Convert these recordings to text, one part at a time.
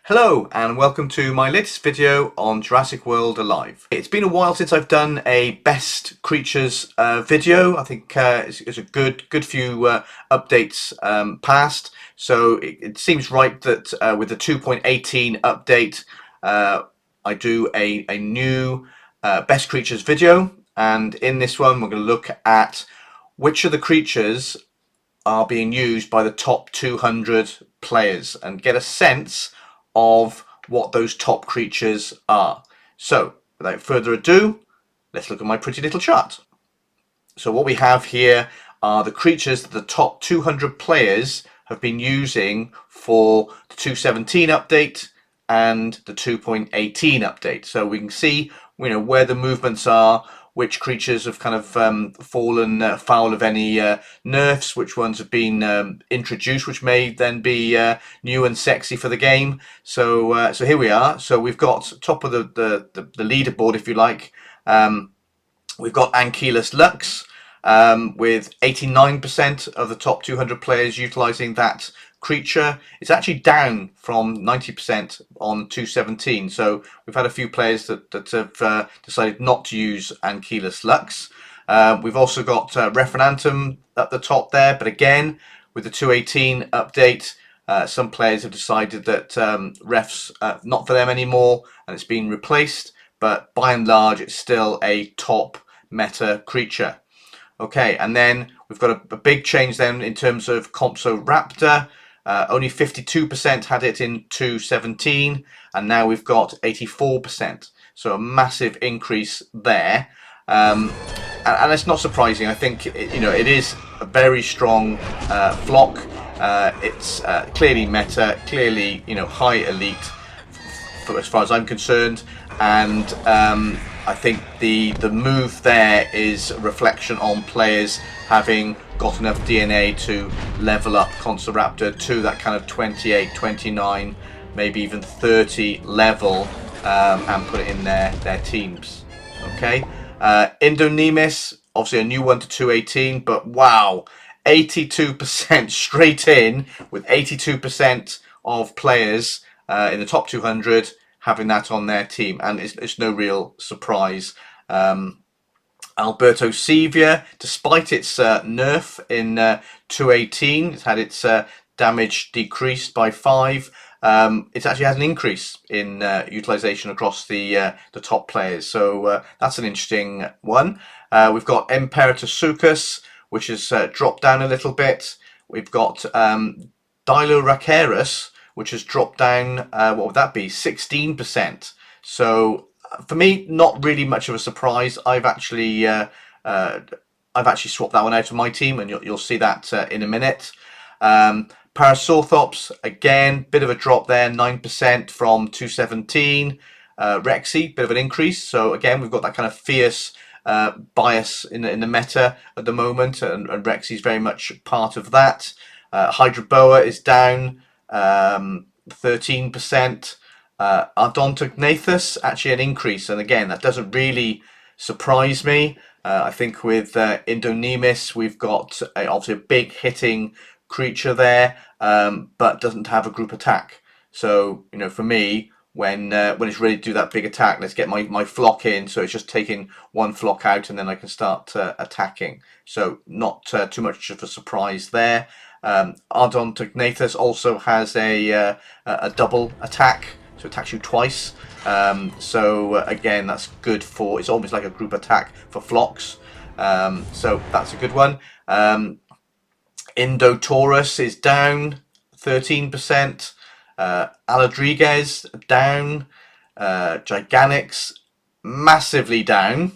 Hello and welcome to my latest video on Jurassic World Alive. It's been a while since I've done a best creatures video. I think it's a good few updates past, so it seems right that with the 2.18 update I do a new best creatures video, and in this one we're going to look at which of the creatures are being used by the top 200 players and get a sense of what those top creatures are. So without further ado, let's look at my pretty little chart. So what we have here are the creatures that the top 200 players have been using for the 2.17 update and the 2.18 update. So we can see, where the movements are, which creatures have kind of fallen foul of any nerfs, which ones have been introduced, which may then be new and sexy for the game. So here we are. So we've got top of the leaderboard, if you like. We've got Ankylos Lux with 89% of the top 200 players utilising that creature. It's actually down from 90% on 2.17, so we've had a few players that have decided not to use Ankylos Lux. We've also got Referentum at the top there, but again with the 2.18 update some players have decided that Ref's not for them anymore and it's been replaced, but by and large it's still a top meta creature. Okay, and then we've got a big change then in terms of Compsoraptor. Only 52% had it in 2.17, and now we've got 84%. So a massive increase there. And it's not surprising. I think it is a very strong flock. It's clearly meta, clearly high elite as far as I'm concerned, and I think the move there is a reflection on players having got enough DNA to level up Compsoraptor to that kind of 28, 29, maybe even 30 level and put it in their teams. Okay, Indonemis, obviously a new one to 2.18, but wow, 82% straight in, with 82% of players in the top 200 having that on their team, and it's no real surprise. Alberto Sevia, despite its nerf in 2.18, it's had its damage decreased by 5. It actually has an increase in utilization across the top players, so that's an interesting one. We've got Imperatorsuchus, which has dropped down a little bit. We've got Diloracarus, which has dropped down, what would that be, 16%. So for me, not really much of a surprise. I've actually swapped that one out of my team, and you'll see that in a minute. Parasaurthops, again, bit of a drop there, 9% from 2.17. Rexy, bit of an increase. So again, we've got that kind of fierce bias in the meta at the moment, and Rexy is very much part of that. Hydroboa is down 13%. Odontognathus, actually an increase, and again that doesn't really surprise me. I think with Indonemis we've got obviously a big hitting creature there, but doesn't have a group attack. So for me, when it's ready to do that big attack, let's get my flock in, so it's just taking one flock out and then I can start attacking. So not too much of a surprise there. Odontognathus also has a double attack, so it attacks you twice. So again, that's good for, it's almost like a group attack for flocks. So that's a good one. Indotaurus is down 13%. Aladriguez down. Giganix massively down.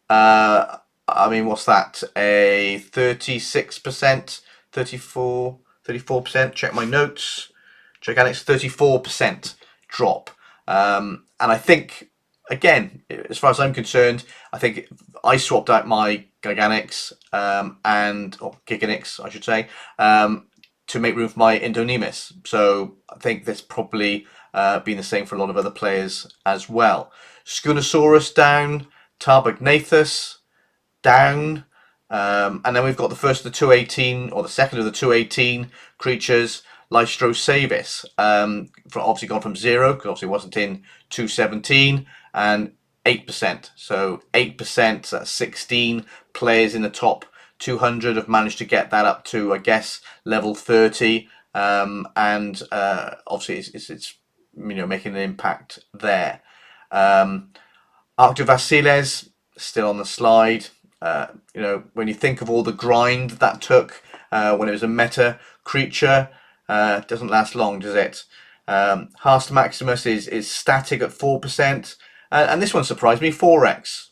I mean, what's that? A 36%, 34%. Check my notes. Giganix 34% drop. And I think, again, as far as I'm concerned, I think I swapped out my Giganix or Giganix, I should say, to make room for my Indonemis. So I think that's probably been the same for a lot of other players as well. Schoonosaurus down, Tarbognathus down, and then we've got the first of the 2.18, or the second of the 2.18 creatures, Lystro Savis, obviously gone from 0, because obviously it wasn't in 217, and 8%. So 8%, that's 16 players in the top 200 have managed to get that up to, I guess, level 30. And obviously it's making an impact there. Arctovasiles still on the slide. When you think of all the grind that took when it was a meta creature, it doesn't last long, does it? Hast Maximus is static at 4%, and this one surprised me. 4x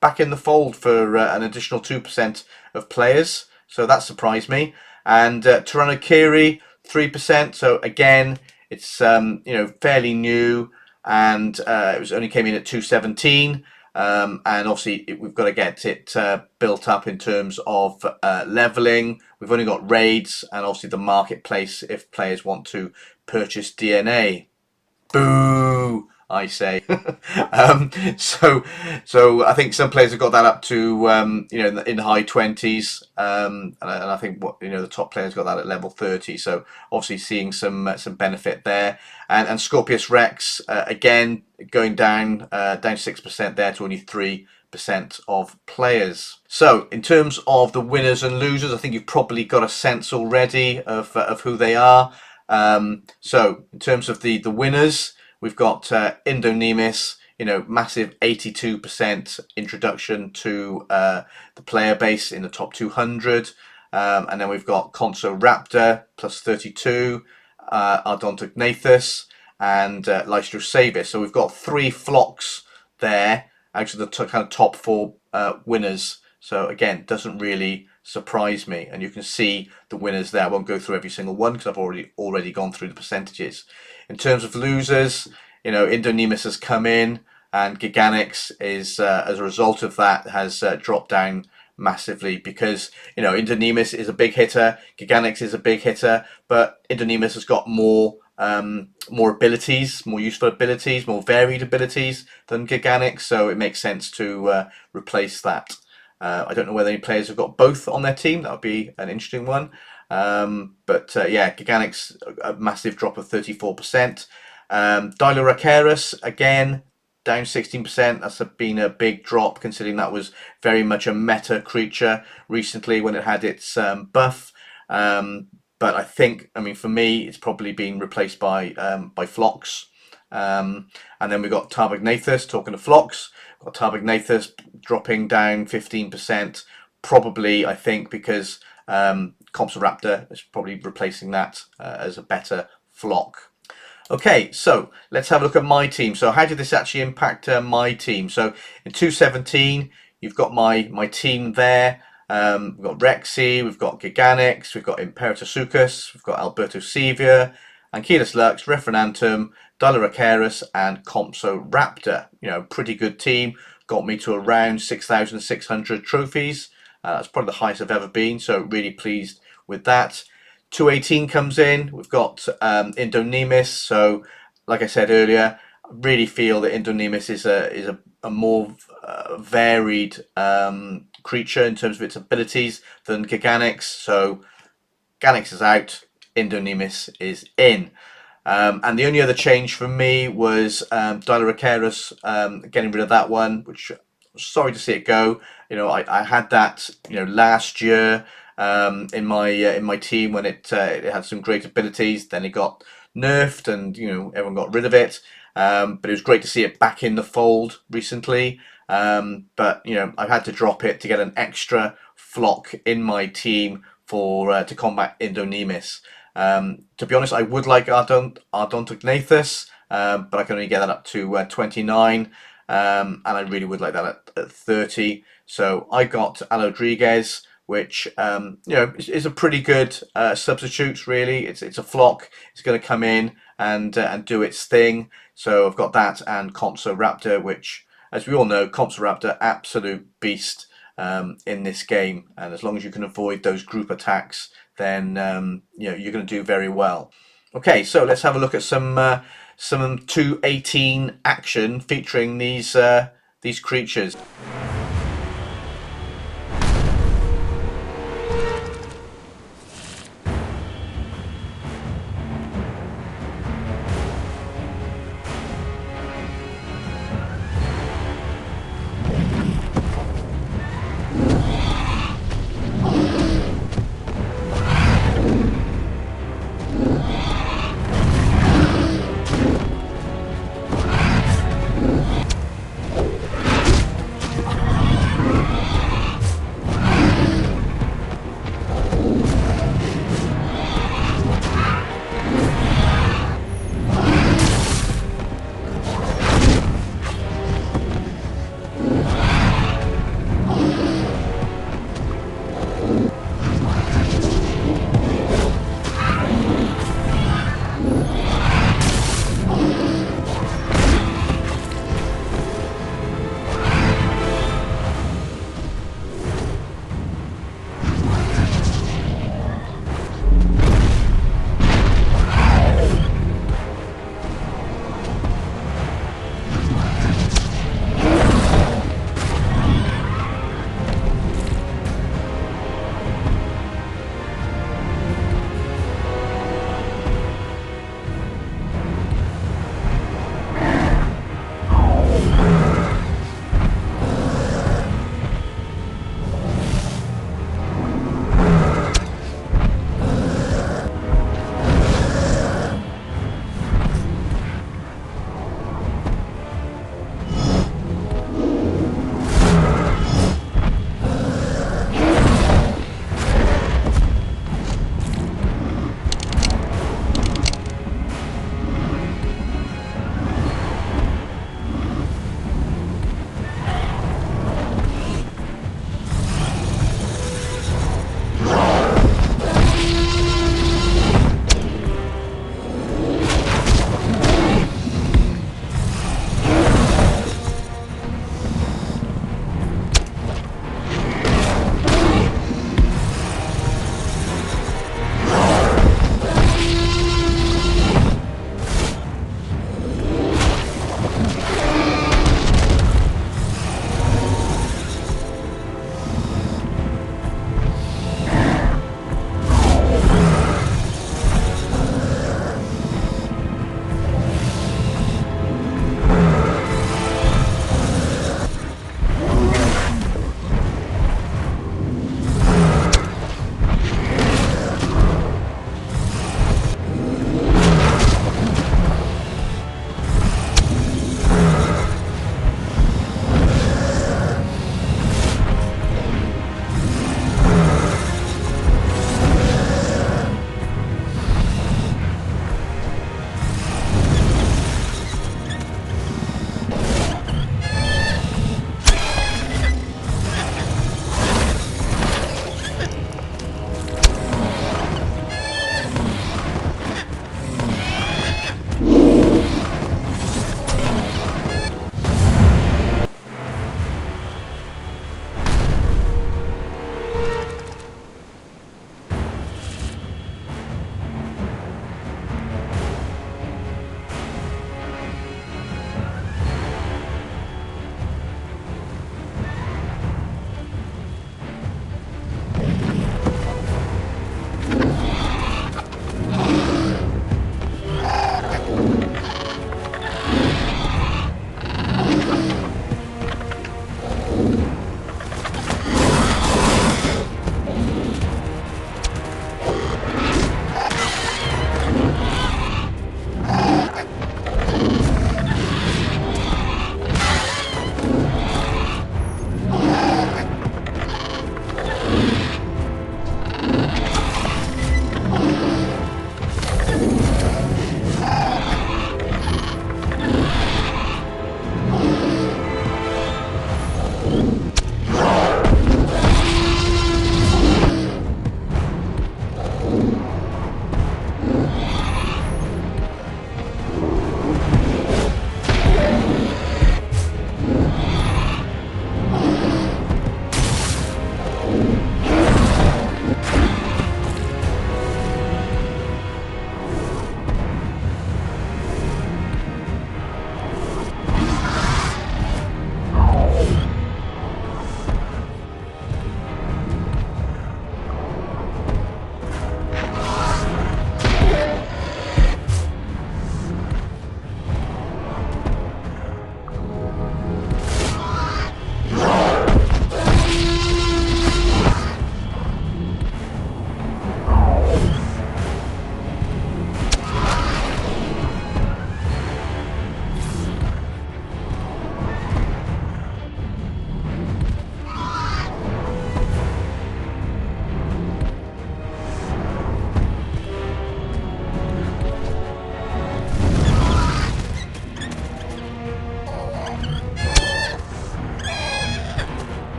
back in the fold for an additional 2% of players, so that surprised me. And Tyrannosaurus 3%. So again, it's fairly new, and it was only came in at 217. And obviously we've got to get it built up in terms of leveling. We've only got raids and obviously the marketplace if players want to purchase DNA. Boo, I say. So I think some players have got that up to in the high 20s, and I think the top players got that at level 30. So obviously seeing some benefit there, and Scorpius Rex again going down 6% there to only 3% of players. So in terms of the winners and losers, I think you've probably got a sense already of who they are. So in terms of the winners, we've got Indonemis, massive 82% introduction to the player base in the top 200. And then we've got Consoraptor plus 32, Ardontognathus, and Lystro Savis. So we've got 3 flocks there out of the kind of top 4 winners. So again, doesn't really surprise me, and you can see the winners there. I won't go through every single one because I've already gone through the percentages. In terms of losers, Indonemis has come in, and Giganix is as a result of that has dropped down massively, because Indonemis is a big hitter, Giganix is a big hitter, but Indonemis has got more abilities, more useful abilities, more varied abilities than Giganix, so it makes sense to replace that. I don't know whether any players have got both on their team. That would be an interesting one. Yeah, Giganix, a massive drop of 34%. Diloracarus, again, down 16%. That's been a big drop, considering that was very much a meta creature recently when it had its buff. But I think, for me, it's probably been replaced by Phlox. And then we've got Tarbognathus, talking to Phlox. Got Tarbognathus dropping down 15%, probably, I think, because Compsoraptor is probably replacing that as a better flock. Okay, so let's have a look at my team. So how did this actually impact my team? So in 217, you've got my team there. We've got Rexy, we've got Giganix, we've got Imperatosuchus, we've got Alberto Sevia, Ankylos Lux, Referenantum, Diloracarus, and Compsoraptor. Pretty good team. Got me to around 6,600 trophies. That's probably the highest I've ever been, so really pleased with that. 218 comes in. We've got Indonemis. So, like I said earlier, I really feel that Indonemis is a more varied creature in terms of its abilities than Giganix. So, Giganix is out, Indonemis is in. And the only other change for me was Diloracarus, getting rid of that one, which sorry to see it go. I had that last year in my team when it had some great abilities. Then it got nerfed, and everyone got rid of it. But it was great to see it back in the fold recently. But I've had to drop it to get an extra flock in my team for to combat Indonemis. To be honest, I would like Ardontognathus, but I can only get that up to 29, and I really would like that at 30. So I got Alodriguez, which is a pretty good substitute. Really, it's a flock. It's going to come in and do its thing. So I've got that and Compsoraptor, which, as we all know, Compsoraptor, absolute beast in this game, and as long as you can avoid those group attacks, then you're going to do very well. Okay, so let's have a look at some 218 action featuring these creatures.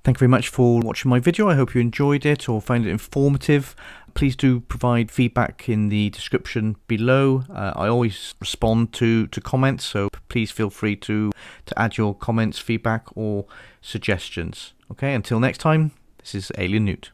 Thank you very much for watching my video. I hope you enjoyed it or found it informative. Please do provide feedback in the description below. I always respond to comments, so please feel free to add your comments, feedback or suggestions. Okay, until next time, this is Alien Newt.